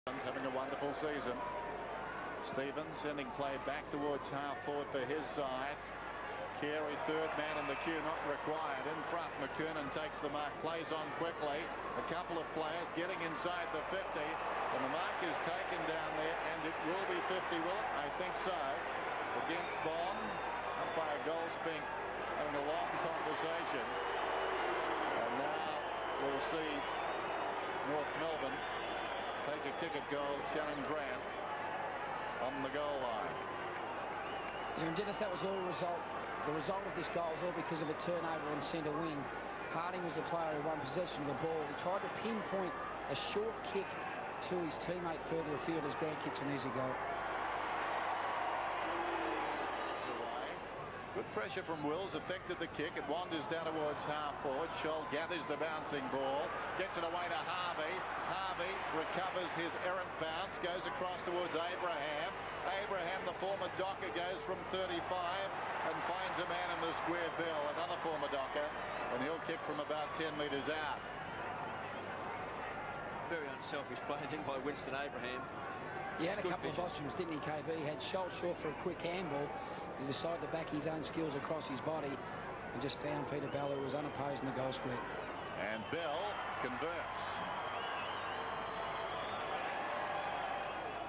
Having a wonderful season. Stevens sending play back towards half forward for his side. Carey, third man in the queue, not required. In front, McKernan takes the mark, plays on quickly. A couple of players getting inside the 50, and the mark is taken down there, and it will be 50, will it? I think so. Against Bond, umpire Goldspink having a long conversation. And now we'll see North Melbourne take a kick at goal. Sharon Grant on the goal line. Yeah, and Dennis, that was all the result of this goal is all because of a turnover on centre wing. Harding was the player who won possession of the ball. He tried to pinpoint a short kick to his teammate further afield as Grant kicked an easy goal. Good pressure from Wills affected the kick. It wanders down towards half forward. Scholl gathers the bouncing ball, gets it away to Harvey. Harvey recovers his errant bounce, goes across towards Abraham. Abraham, the former Docker, goes from 35 and finds a man in the square bill, another former Docker, and he'll kick from about 10 metres out. Very unselfish play, I think, by Winston Abraham. He had a couple of options, didn't he, KB? He had Schultz short for a quick handball. He decided to back his own skills across his body and just found Peter Bell, who was unopposed in the goal square. And Bell converts.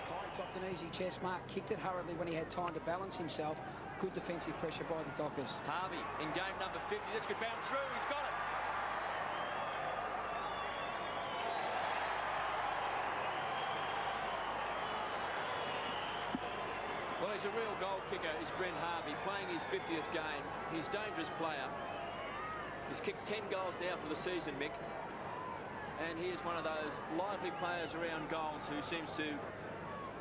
Kai dropped an easy chest mark, kicked it hurriedly when he had time to balance himself. Good defensive pressure by the Dockers. Harvey in game number 50. This could bounce through. He's got it. Well, he's a real goal kicker, is Brent Harvey, playing his 50th game. He's a dangerous player. He's kicked 10 goals now for the season, Mick. And he is one of those lively players around goals who seems to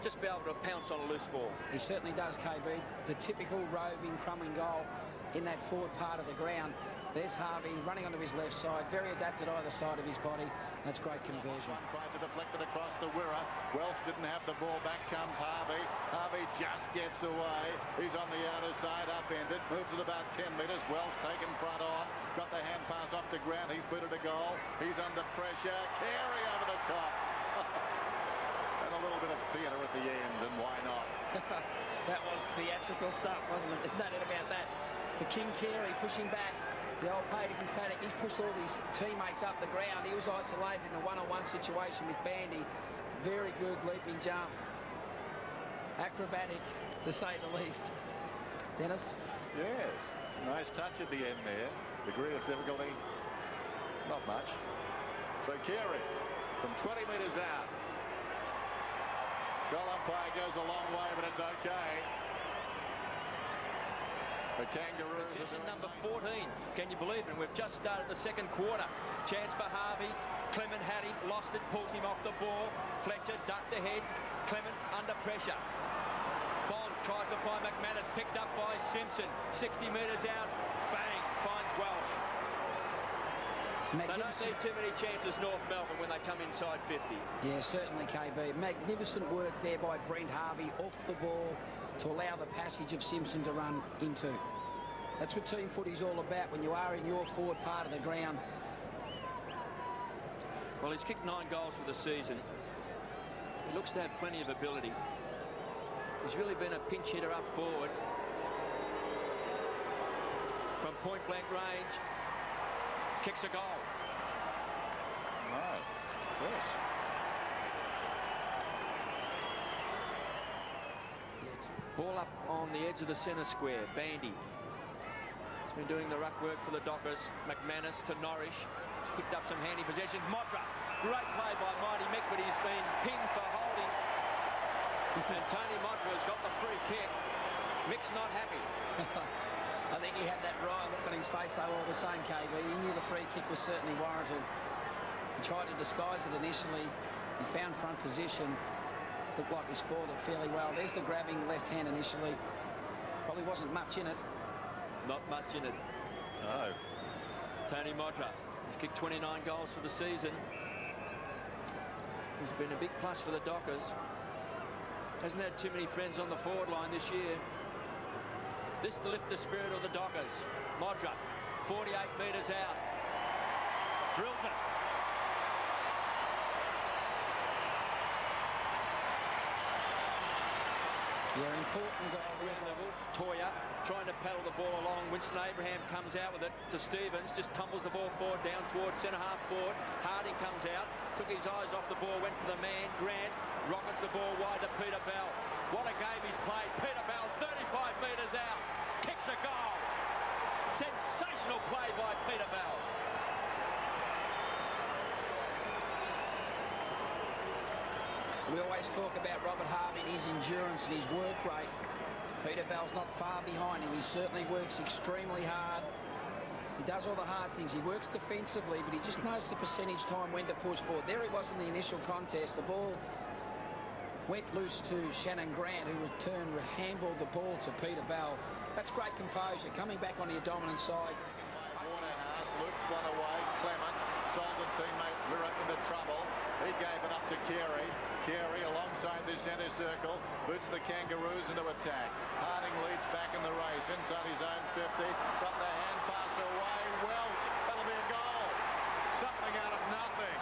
just be able to pounce on a loose ball. He certainly does, KB. The typical roving, crumbing goal in that forward part of the ground. There's Harvey running onto his left side, very adapted either side of his body. That's great conversion. Tried to deflect it across the Wirra. Welsh didn't have the ball. Back comes Harvey. Harvey just gets away. He's on the outer side, upended. Moves it about 10 metres. Welsh taken front on. Got the hand pass off to Grant. He's booted a goal. He's under pressure. Carey over the top. And a little bit of theatre at the end, and why not? That was theatrical stuff, wasn't it? There's no doubt about that. For King Carey pushing back. The old paddock, he's pushed all his teammates up the ground. He was isolated in a one-on-one situation with Bandy. Very good leaping jump. Acrobatic, to say the least. Dennis? Yes. Nice touch at the end there. Degree of difficulty, not much. So Carey from 20 metres out. Goal umpire goes a long way, but it's okay. The Kangaroos. Position number 14. Can you believe it? We've just started the second quarter. Chance for Harvey. Clement had him, lost it, pulls him off the ball. Fletcher ducked ahead. Clement under pressure. Bond tries to find McManus, picked up by Simpson. 60 metres out. Bang! Finds Welsh. They don't need too many chances, North Melbourne, when they come inside 50. Yeah, certainly, KB. Magnificent work there by Brent Harvey off the ball to allow the passage of Simpson to run into. That's what team footy's all about when you are in your forward part of the ground. Well, he's kicked 9 goals for the season. He looks to have plenty of ability. He's really been a pinch hitter up forward. From point-blank range, kicks a goal. No. Yes. Ball up on the edge of the centre square. Bandy. He's been doing the ruck work for the Dockers. McManus to Norrish. He's picked up some handy possessions. Modra. Great play by Mighty Mick, but he's been pinged for holding. And Tony Modra has got the free kick. Mick's not happy. I think he had that right look on his face, though, all the same, KB. He knew the free kick was certainly warranted. He tried to disguise it initially. He found front position. Looked like he spoiled it fairly well. There's the grabbing left hand initially. Probably wasn't much in it. Not much in it. No. Tony Modra. He's kicked 29 goals for the season. He's been a big plus for the Dockers. Hasn't had too many friends on the forward line this year. This to lift the spirit of the Dockers. Modra, 48 metres out. Drills it. Yeah, important goal. Level. Toya trying to paddle the ball along. Winston Abraham comes out with it to Stevens, just tumbles the ball forward down towards centre half forward. Harding comes out, took his eyes off the ball, went for the man. Grant rockets the ball wide to Peter Bell. What a game he's played. Peter Bell, 35 metres out, kicks a goal. Sensational play by Peter Bell. We always talk about Robert Harvey and his endurance and his work rate. Peter Bell's not far behind him. He certainly works extremely hard. He does all the hard things. He works defensively, but he just knows the percentage time when to push forward. There he was in the initial contest. The ball went loose to Shannon Grant, who handballed the ball to Peter Bell. That's great composure, coming back onto your dominant side. Waterhouse looks one away. Clement sold a teammate Wirra into trouble. He gave it up to Carey. Carey alongside the centre circle boots the Kangaroos into attack. Harding leads back in the race inside his own 50. Got the hand pass away. Welsh, that'll be a goal. Something out of nothing.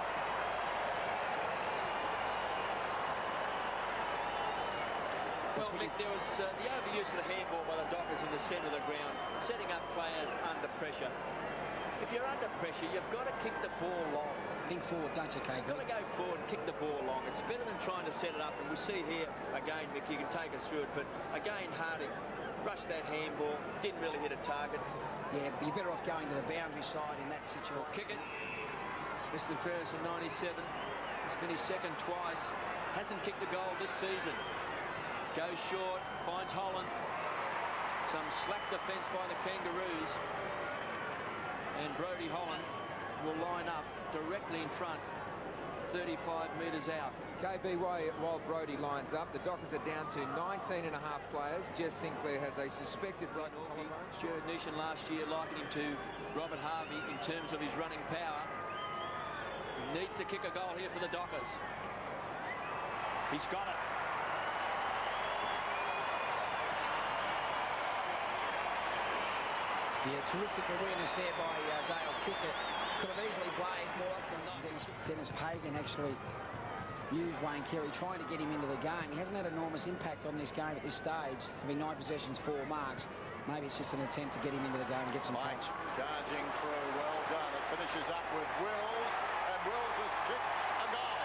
Well, Mick, there was the overuse of the handball by the Dockers in the centre of the ground, setting up players under pressure. If you're under pressure, you've got to kick the ball long. Think forward, don't you, KB? You've got to go forward and kick the ball long. It's better than trying to set it up. And we see here, again, Mick, you can take us through it, but again, Harding rushed that handball, didn't really hit a target. Yeah, but you're better off going to the boundary side in that situation. Kick it. Mr. Ferguson, 97. He's finished second twice. Hasn't kicked a goal this season. Goes short, finds Holland. Some slack defence by the Kangaroos. And Brodie Holland will line up directly in front, 35 metres out. KB, while Brodie lines up, the Dockers are down to 19 and a half players. Jess Sinclair has a suspected right collarbone. Stuart Nishan last year likened him to Robert Harvey in terms of his running power. He needs to kick a goal here for the Dockers. He's got it. Yeah, terrific awareness there by Dale Kickett. Could have easily blazed more often than not. Dennis Pagan actually used Wayne Carey, trying to get him into the game. He hasn't had enormous impact on this game at this stage, having 9 possessions, 4 marks. Maybe it's just an attempt to get him into the game and get some touch. Charging through, well done. It finishes up with Wills, and Wills has kicked a goal.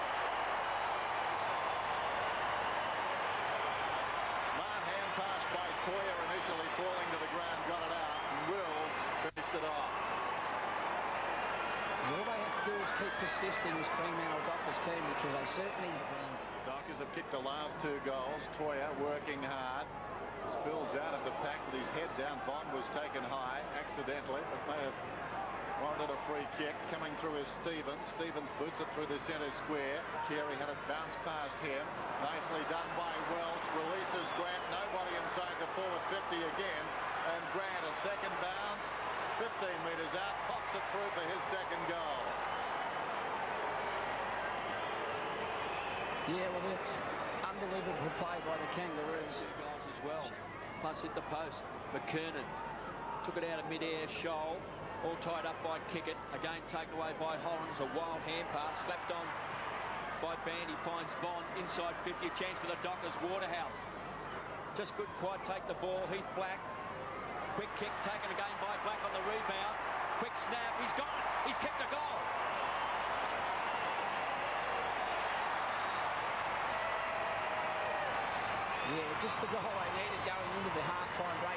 Smart hand pass by Toya, initially falling to the ground, got it out, and Wills finished it off. All they have to do is keep persisting, this Fremantle Dockers team, because they certainly... Dockers have kicked the last 2 goals. Toya working hard. Spills out of the pack with his head down. Bond was taken high accidentally, but may have warranted a free kick. Coming through is Stevens. Stevens boots it through the centre square. Carey had it bounce past him. Nicely done by Welsh. Releases Grant. Nobody inside the forward 50 again. And Grant, a second bounce. 15 metres out. Pops it through for his second goal. Yeah, well, that's unbelievable play by the Kangaroos. 2 goals as well. Plus hit the post. McKernan took it out of mid-air. Shoal, all tied up by Kickett. Again taken away by Hollins. A wild hand pass slapped on by Bandy. Finds Bond inside 50. A chance for the Dockers. Waterhouse just couldn't quite take the ball. Heath Black. Quick kick taken again by Black on the rebound. Quick snap. He's got it. He's kicked a goal. Yeah, just the goal they needed